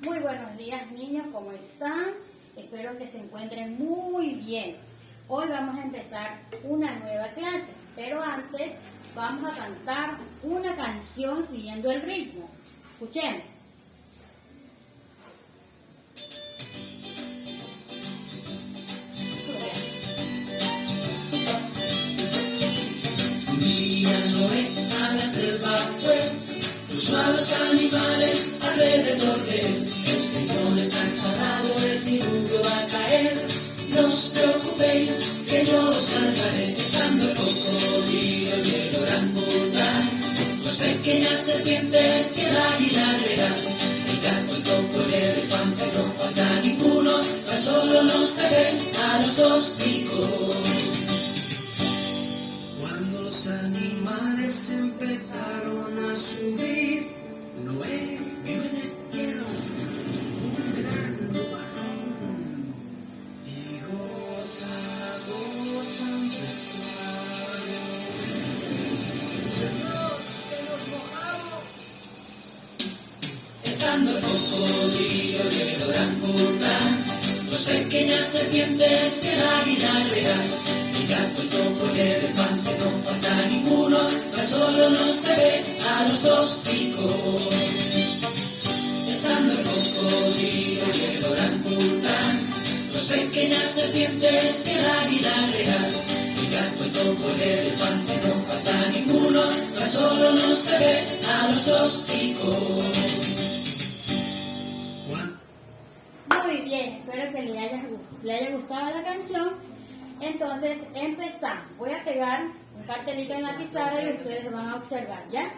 Muy buenos días, niños, ¿cómo están? Espero que se encuentren muy bien. Hoy vamos a empezar una nueva clase, pero antes vamos a cantar una canción siguiendo el ritmo. Escuchemos. Un día Noé a la selva fue, los malos animales alrededor de él. El Señor está enfadado, el diluvio va a caer. No os preocupéis, que yo os salvaré. Estando el cocodrilo y el orangután, las pequeñas serpientes y el águila real, el gato, el topo, el elefante, no falta ninguno, tan solo no se ven a los dos chicos. Cuando los animales empezaron a subir, Noé vio en el cielo un gran nubarrón y gota a gota empezó a llover. Señor, que nos mojamos. Estando el cocodrilo y el orangután, dos pequeñas serpientes y el águila real, el gato, el topo, el elefante, no falta ninguno, tan solo no se ve a los dos chicos. Estando el cocodrilo y el orangután, dos pequeñas serpientes y el águila real, el gato, el topo, el elefante, no falta ninguno, tan solo no se ve a los dos chicos. Muy bien, espero que le haya gustado la canción. Entonces empezamos. Voy a pegar un cartelito en la pizarra y ustedes van a observar, ¿ya?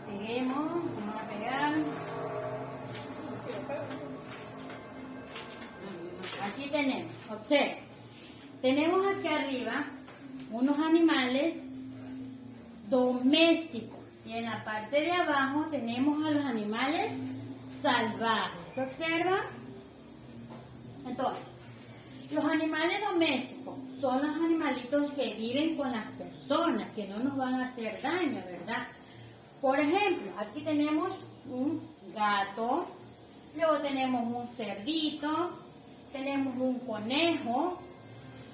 Peguemos, vamos a pegar. Aquí tenemos, observen. Tenemos aquí arriba unos animales domésticos y en la parte de abajo tenemos a los animales salvajes. ¿Se observa? Entonces, los animales domésticos son los animalitos que viven con las personas, que no nos van a hacer daño, ¿verdad? Por ejemplo, aquí tenemos un gato, luego tenemos un cerdito, tenemos un conejo,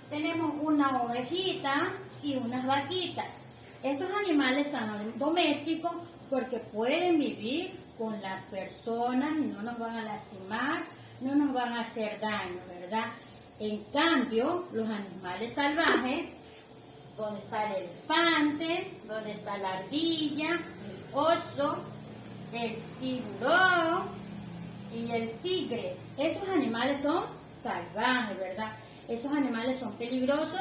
tenemos una ovejita y unas vaquitas. Estos animales son domésticos porque pueden vivir con las personas y no nos van a lastimar, no nos van a hacer daño, ¿verdad? En cambio, los animales salvajes, donde está el elefante, donde está la ardilla, el oso, el tiburón y el tigre, esos animales son salvajes, ¿verdad? Esos animales son peligrosos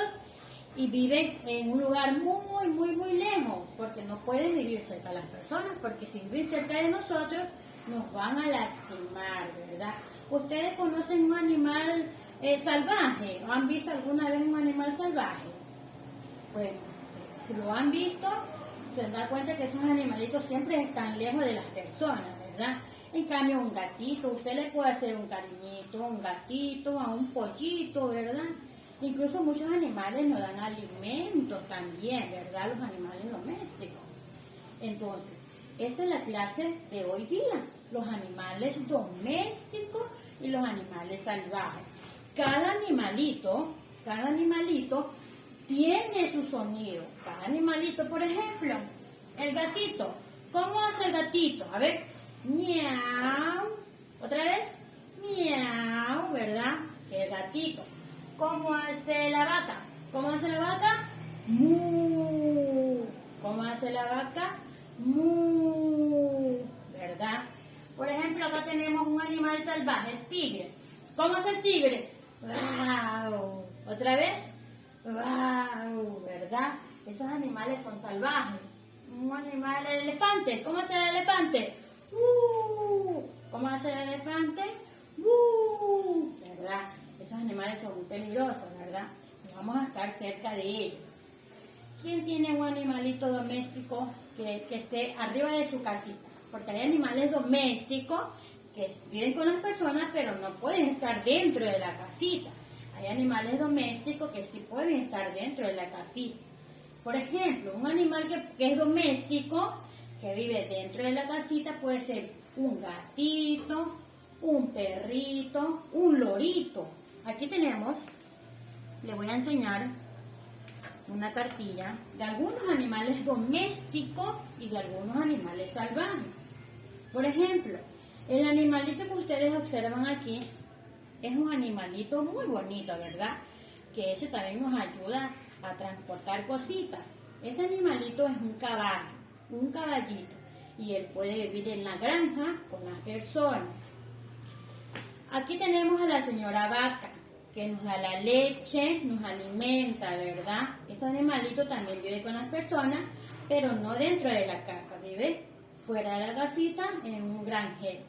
y viven en un lugar muy lejos, porque no pueden vivir cerca de las personas, porque si viven cerca de nosotros nos van a lastimar, ¿verdad? ¿Ustedes conocen un animal salvaje? ¿O han visto alguna vez un animal salvaje? Bueno, si lo han visto, se dan cuenta que esos animalitos siempre están lejos de las personas, ¿verdad? En cambio, un gatito, usted le puede hacer un cariñito a un gatito, a un pollito, ¿verdad? Incluso muchos animales nos dan alimentos también, ¿verdad? Los animales domésticos. Entonces, esta es la clase de hoy día. Los animales domésticos y los animales salvajes. Cada animalito tiene su sonido. Cada animalito, por ejemplo, el gatito. ¿Cómo hace el gatito? A ver, miau. Otra vez, miau, ¿verdad? El gatito. ¿Cómo hace la vaca? ¿Cómo hace la vaca? Mu. ¿Cómo hace la vaca? Mu. ¿Verdad? Por ejemplo, acá tenemos un animal salvaje, el tigre. ¿Cómo hace el tigre? ¡Wow! ¿Otra vez? ¡Wow! ¿Verdad? Esos animales son salvajes. Un animal, el elefante. ¿Cómo hace el elefante? ¿Cómo hace el elefante? ¿Verdad? Esos animales son muy peligrosos, ¿verdad? No vamos a estar cerca de ellos. ¿Quién tiene un animalito doméstico que esté arriba de su casita? Porque hay animales domésticos que viven con las personas, pero no pueden estar dentro de la casita. Hay animales domésticos que sí pueden estar dentro de la casita. Por ejemplo, un animal que es doméstico, que vive dentro de la casita puede ser un gatito, un perrito, un lorito. Aquí tenemos, le voy a enseñar una cartilla de algunos animales domésticos y de algunos animales salvajes. Por ejemplo, el animalito que ustedes observan aquí es un animalito muy bonito, ¿verdad? Que ese también nos ayuda a transportar cositas. Este animalito es un caballito, y él puede vivir en la granja con las personas. Aquí tenemos a la señora vaca, que nos da la leche, nos alimenta, ¿verdad? Este animalito también vive con las personas, pero no dentro de la casa, vive fuera de la casita en un granjero.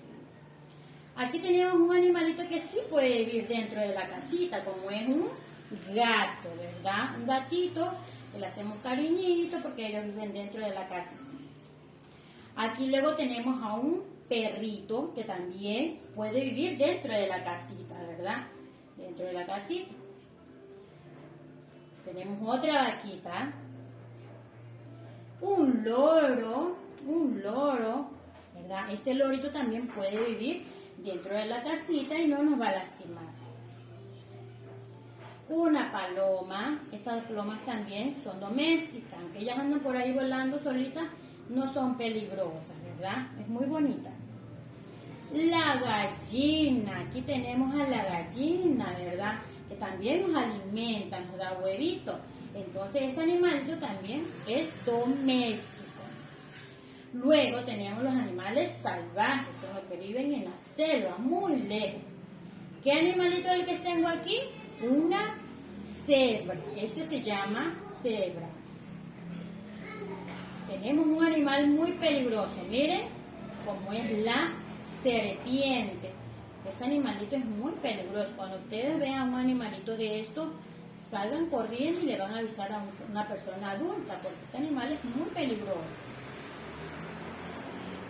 Aquí tenemos un animalito que sí puede vivir dentro de la casita, como es un gato, ¿verdad? Un gatito, que le hacemos cariñito porque ellos viven dentro de la casa. Aquí luego tenemos a un perrito que también puede vivir dentro de la casita, ¿verdad? Dentro de la casita. Tenemos otra vaquita. Un loro, ¿verdad? Este lorito también puede vivir dentro de la casita y no nos va a lastimar. Una paloma, estas palomas también son domésticas, aunque ellas andan por ahí volando solitas, no son peligrosas, ¿verdad? Es muy bonita. La gallina, aquí tenemos a la gallina, ¿verdad? Que también nos alimenta, nos da huevitos. Entonces este animalito también es doméstico. Luego tenemos los animales salvajes, son los que viven en la selva, muy lejos. ¿Qué animalito es el que tengo aquí? Una cebra. Este se llama cebra. Tenemos un animal muy peligroso. Miren cómo es la serpiente. Este animalito es muy peligroso. Cuando ustedes vean un animalito de estos, salgan corriendo y le van a avisar a una persona adulta, porque este animal es muy peligroso.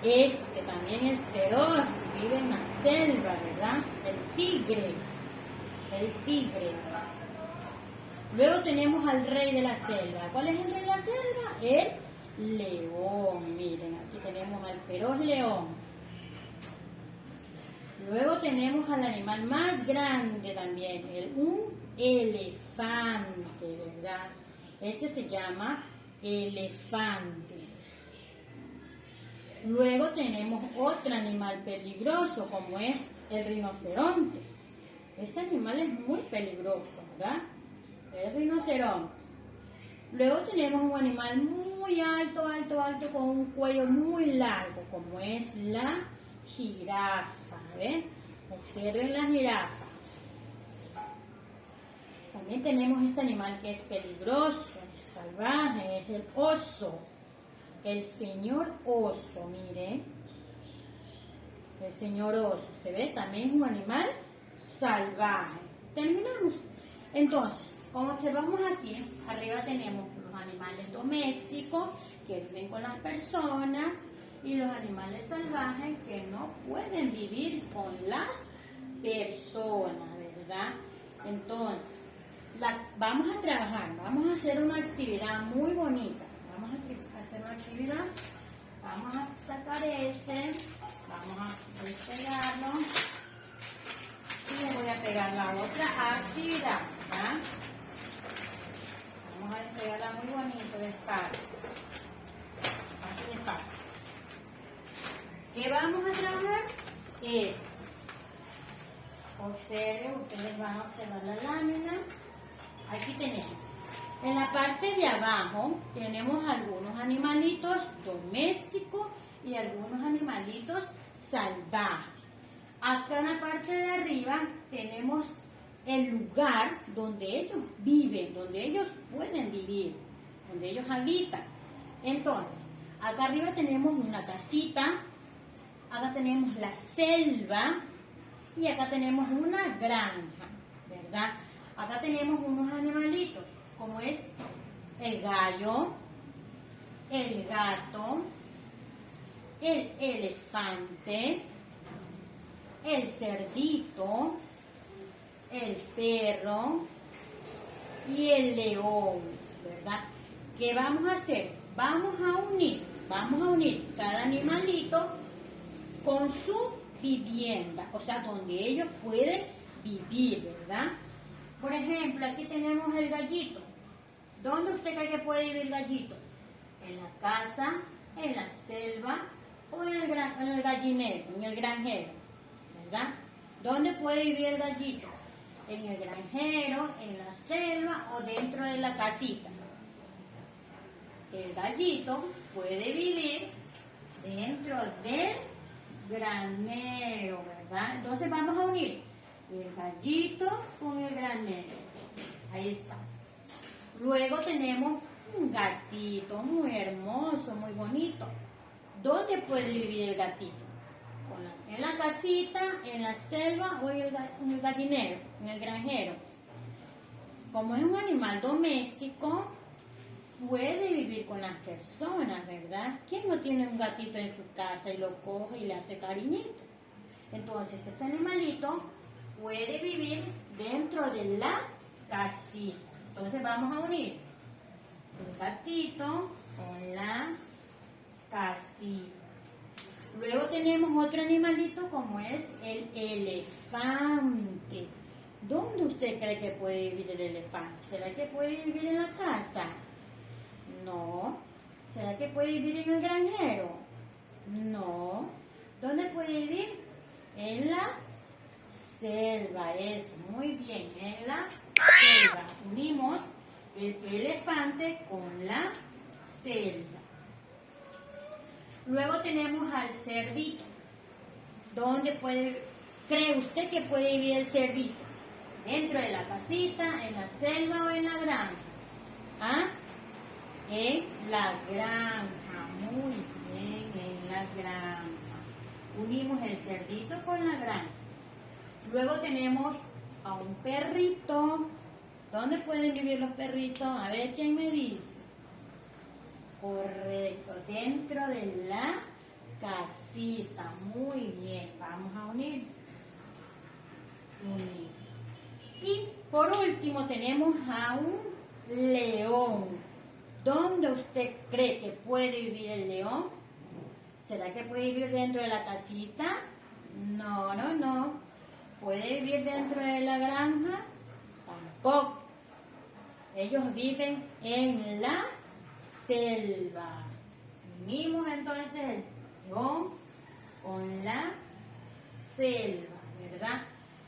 Este también es feroz, vive en la selva, ¿verdad? El tigre. Luego tenemos al rey de la selva. ¿Cuál es el rey de la selva? El león. Miren, aquí tenemos al feroz león. Luego tenemos al animal más grande también, un elefante, ¿verdad? Este se llama elefante. Luego tenemos otro animal peligroso, como es el rinoceronte. Este animal es muy peligroso, ¿verdad? El rinoceronte. Luego tenemos un animal muy alto, con un cuello muy largo, como es la jirafa, ¿ven? Observen la jirafa. También tenemos este animal que es peligroso, es salvaje, es el oso. El señor oso, miren. El señor oso, ¿se ve? También es un animal salvaje. Terminamos. Entonces, como observamos aquí, arriba tenemos los animales domésticos que viven con las personas y los animales salvajes que no pueden vivir con las personas, ¿verdad? Entonces, vamos a trabajar, vamos a hacer una actividad muy bonita. Vamos a hacer una actividad, vamos a sacar vamos a despegarlo y le voy a pegar la otra actividad, ¿verdad? Vamos a despegarla muy bonito, despacio, así despacio. ¿Qué vamos a trabajar? Observen, ustedes van a observar la lámina. Aquí tenemos. En la parte de abajo tenemos algunos animalitos domésticos y algunos animalitos salvajes. Acá en la parte de arriba tenemos el lugar donde ellos viven, donde ellos pueden vivir, donde ellos habitan. Entonces, acá arriba tenemos una casita, acá tenemos la selva y acá tenemos una granja, ¿verdad? Acá tenemos unos animalitos, como es el gallo, el gato, el elefante, el cerdito, el perro y el león, ¿verdad? ¿Qué vamos a hacer? Vamos a unir, vamos a unir cada animalito con su vivienda, o sea, donde ellos pueden vivir, ¿verdad? Por ejemplo, aquí tenemos el gallito. ¿Dónde usted cree que puede vivir el gallito? ¿En la casa, en la selva o en el gallinero, en el granjero? ¿Verdad? ¿Dónde puede vivir el gallito? ¿En el granjero, en la selva o dentro de la casita? El gallito puede vivir dentro del granero, ¿verdad? Entonces vamos a unir el gallito con el granero. Ahí está. Luego tenemos un gatito muy hermoso, muy bonito. ¿Dónde puede vivir el gatito? En la casita, en la selva o en el gallinero, en el granjero. Como es un animal doméstico, puede vivir con las personas, ¿verdad? ¿Quién no tiene un gatito en su casa y lo coge y le hace cariñito? Entonces, este animalito puede vivir dentro de la casita. Entonces, vamos a unir el gatito con la casita. Luego tenemos otro animalito como es el elefante. ¿Dónde usted cree que puede vivir el elefante? ¿Será que puede vivir en la casa? No. ¿Será que puede vivir en el granjero? No. ¿Dónde puede vivir? En la selva. Eso, muy bien, en la selva. Unimos el elefante con la selva. Luego tenemos al cerdito. ¿Dónde cree usted que puede vivir el cerdito? ¿Dentro de la casita, en la selva o en la granja? ¿Ah? En la granja. Muy bien, en la granja. Unimos el cerdito con la granja. Luego tenemos a un perrito. ¿Dónde pueden vivir los perritos? A ver quién me dice. Correcto, dentro de la casita. Muy bien, vamos a unir. Y por último tenemos a un león. ¿Dónde usted cree que puede vivir el león? ¿Será que puede vivir dentro de la casita? No, no, no. ¿Puede vivir dentro de la granja? Tampoco. Ellos viven en la selva. Unimos entonces el león con la selva, ¿verdad?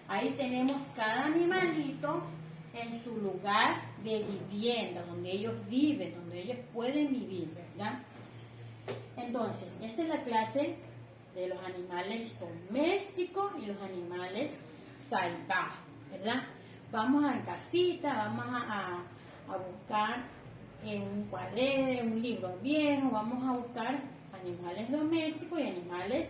Ahí tenemos cada animalito en su lugar de vivienda, donde ellos viven, donde ellos pueden vivir, ¿verdad? Entonces, esta es la clase de los animales domésticos y los animales salvajes, ¿verdad? Vamos a casita, vamos a buscar en un cuaderno, en un libro viejo, vamos a buscar animales domésticos y animales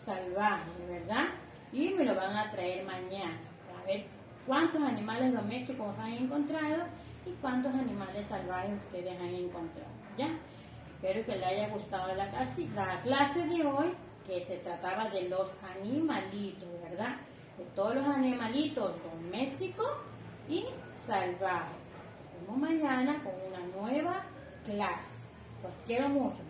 salvajes, ¿verdad? Y me lo van a traer mañana para ver cuántos animales domésticos han encontrado y cuántos animales salvajes ustedes han encontrado, ¿ya? Espero que les haya gustado la clase de hoy, que se trataba de los animalitos, ¿verdad? De todos los animalitos domésticos y salvajes. Nos vemos mañana con una nueva clase. Los quiero mucho.